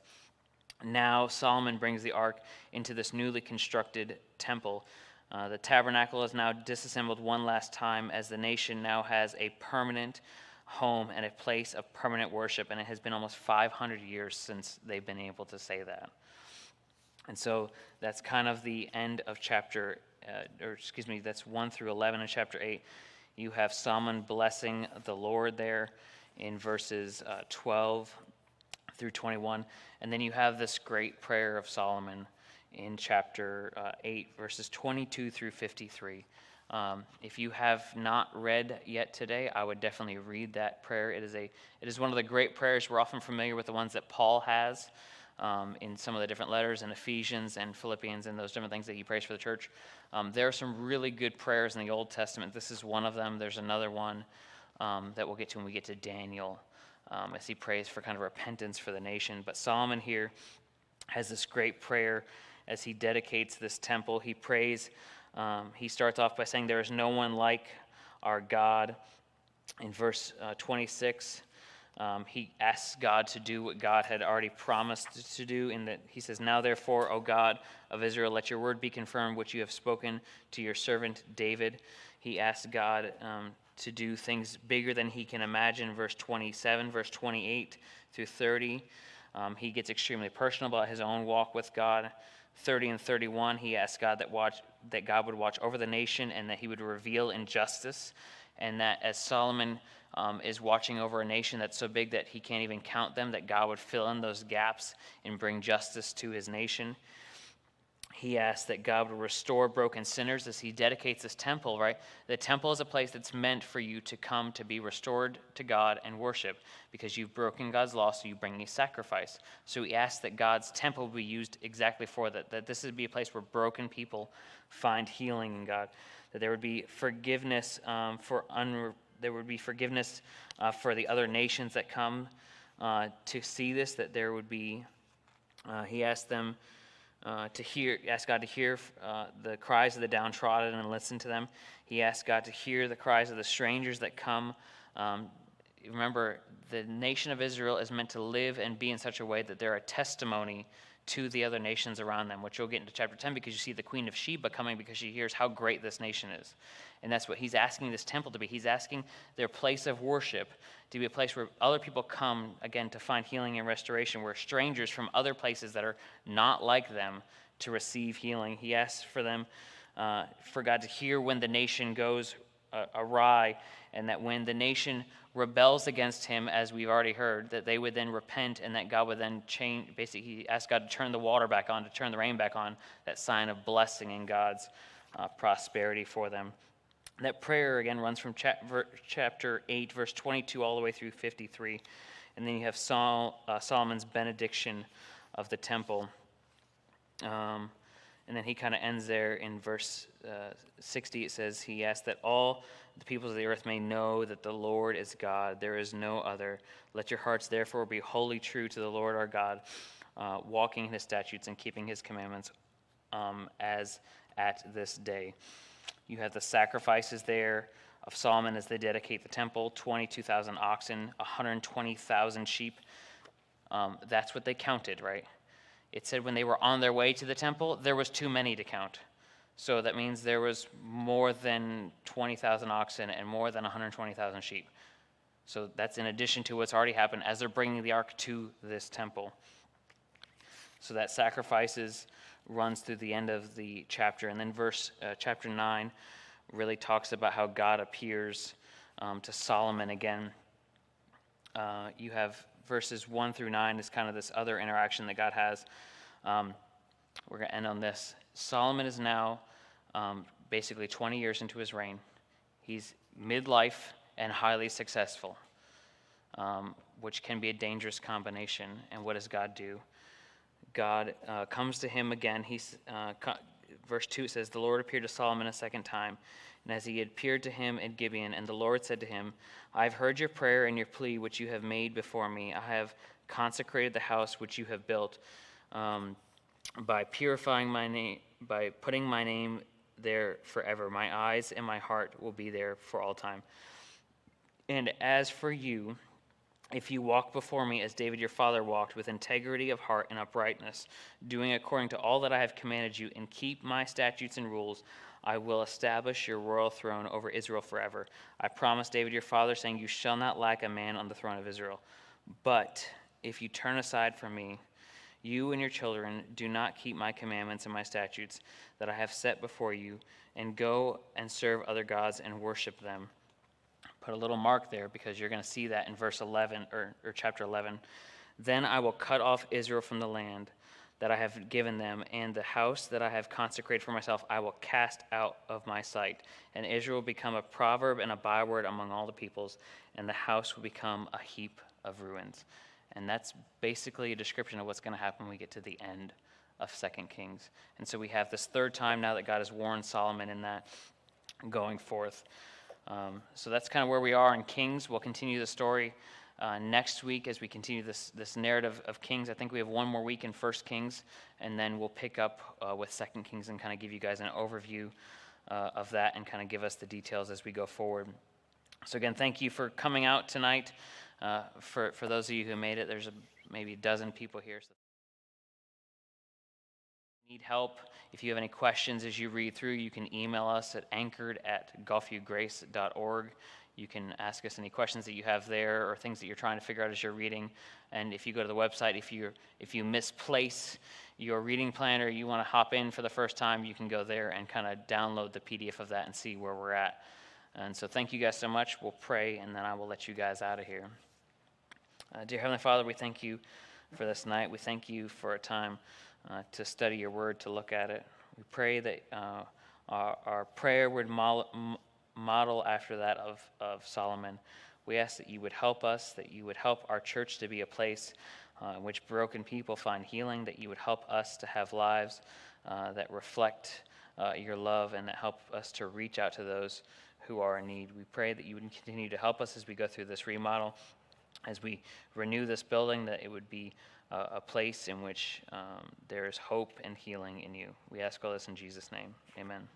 Now Solomon brings the Ark into this newly constructed temple. The tabernacle is now disassembled one last time as the nation now has a permanent home and a place of permanent worship, and it has been almost 500 years since they've been able to say that. And so that's kind of the end of that's 1 through 11 in chapter 8. You have Solomon blessing the Lord there in verses 12 through 21. And then you have this great prayer of Solomon in chapter 8, verses 22 through 53. If you have not read yet today, I would definitely read that prayer. It is one of the great prayers. We're often familiar with the ones that Paul has in some of the different letters in Ephesians and Philippians and those different things that he prays for the church. There are some really good prayers in the Old Testament. This is one of them. There's another one that we'll get to when we get to Daniel, as he prays for kind of repentance for the nation. But Solomon here has this great prayer as he dedicates this temple. He prays, he starts off by saying, "There is no one like our God." In verse 26, he asks God to do what God had already promised to do, in that he says, "Now therefore, O God of Israel, let your word be confirmed, which you have spoken to your servant David." He asks God to do things bigger than he can imagine. Verse 27, verse 28 through 30, he gets extremely personal about his own walk with God. 30 and 31, he asks God that God would watch over the nation and that he would reveal injustice, and that as Solomon is watching over a nation that's so big that he can't even count them, that God would fill in those gaps and bring justice to his nation. He asks that God would restore broken sinners as he dedicates this temple, right? The temple is a place that's meant for you to come to be restored to God and worship, because you've broken God's law, so you bring a sacrifice. So he asks that God's temple be used exactly for that, that this would be a place where broken people find healing in God, that there would be forgiveness for the other nations that come to see this, that there would be, he asked them ask God to hear the cries of the downtrodden and listen to them. He asked God to hear the cries of the strangers that come. Remember, the nation of Israel is meant to live and be in such a way that they're a testimony to the other nations around them, which you'll get into chapter 10, because you see the Queen of Sheba coming because she hears how great this nation is. And that's what he's asking this temple to be. He's asking their place of worship to be a place where other people come, again, to find healing and restoration, where strangers from other places that are not like them to receive healing. He asks for them, for God to hear when the nation goes awry, and that when the nation rebels against him, as we've already heard, that they would then repent, and that God would then change. Basically, he asked God to turn the water back on, to turn the rain back on, that sign of blessing and God's prosperity for them. That prayer, again, runs from chapter 8, verse 22, all the way through 53. And then you have Solomon's benediction of the temple. And then he kind of ends there in verse 60. It says, he asked that all the peoples of the earth may know that the Lord is God. There is no other. Let your hearts therefore be wholly true to the Lord our God, walking in his statutes and keeping his commandments as at this day. You have the sacrifices there of Solomon as they dedicate the temple, 22,000 oxen, 120,000 sheep. That's what they counted, right? It said when they were on their way to the temple, there was too many to count. So that means there was more than 20,000 oxen and more than 120,000 sheep. So that's in addition to what's already happened as they're bringing the ark to this temple. So that sacrifices runs through the end of the chapter. And then chapter 9 really talks about how God appears to Solomon again. You have verses 1 through 9 is kind of this other interaction that God has. We're going to end on this. Solomon is now basically 20 years into his reign. He's midlife and highly successful, which can be a dangerous combination. And what does God do? God comes to him again. verse 2, it says, "The Lord appeared to Solomon a second time, and as he had appeared to him at Gibeon, and the Lord said to him, I have heard your prayer and your plea which you have made before me. I have consecrated the house which you have built, by purifying my name, by putting my name there forever. My eyes and my heart will be there for all time. And as for you, if you walk before me as David your father walked, with integrity of heart and uprightness, doing according to all that I have commanded you, and keep my statutes and rules, I will establish your royal throne over Israel forever. I promised David your father, saying, You shall not lack a man on the throne of Israel. But if you turn aside from me, you and your children do not keep my commandments and my statutes that I have set before you, and go and serve other gods and worship them." Put a little mark there because you're going to see that in verse 11 or chapter 11. "Then I will cut off Israel from the land that I have given them, and the house that I have consecrated for myself I will cast out of my sight. And Israel will become a proverb and a byword among all the peoples, and the house will become a heap of ruins." And that's basically a description of what's going to happen when we get to the end of 2 Kings. And so we have this third time now that God has warned Solomon in that going forth. So that's kind of where we are in Kings. We'll continue the story next week as we continue this narrative of Kings. I think we have one more week in 1 Kings, and then we'll pick up with 2 Kings and kind of give you guys an overview of that and kind of give us the details as we go forward. So again, thank you for coming out tonight. For those of you who made it, there's maybe a dozen people here. So need help. If you have any questions as you read through, you can email us at anchored@gulfviewgrace.org. You can ask us any questions that you have there or things that you're trying to figure out as you're reading. And if you go to the website, if you misplace your reading plan or you want to hop in for the first time, you can go there and kind of download the PDF of that and see where we're at. And so thank you guys so much. We'll pray, and then I will let you guys out of here. Dear Heavenly Father, we thank you for this night. We thank you for a time to study your word, to look at it. We pray that our prayer would model after that of Solomon. We ask that you would help us, that you would help our church to be a place in which broken people find healing, that you would help us to have lives that reflect your love and that help us to reach out to those who are in need. We pray that you would continue to help us as we go through this remodel, as we renew this building, that it would be a place in which there is hope and healing in you. We ask all this in Jesus' name. Amen.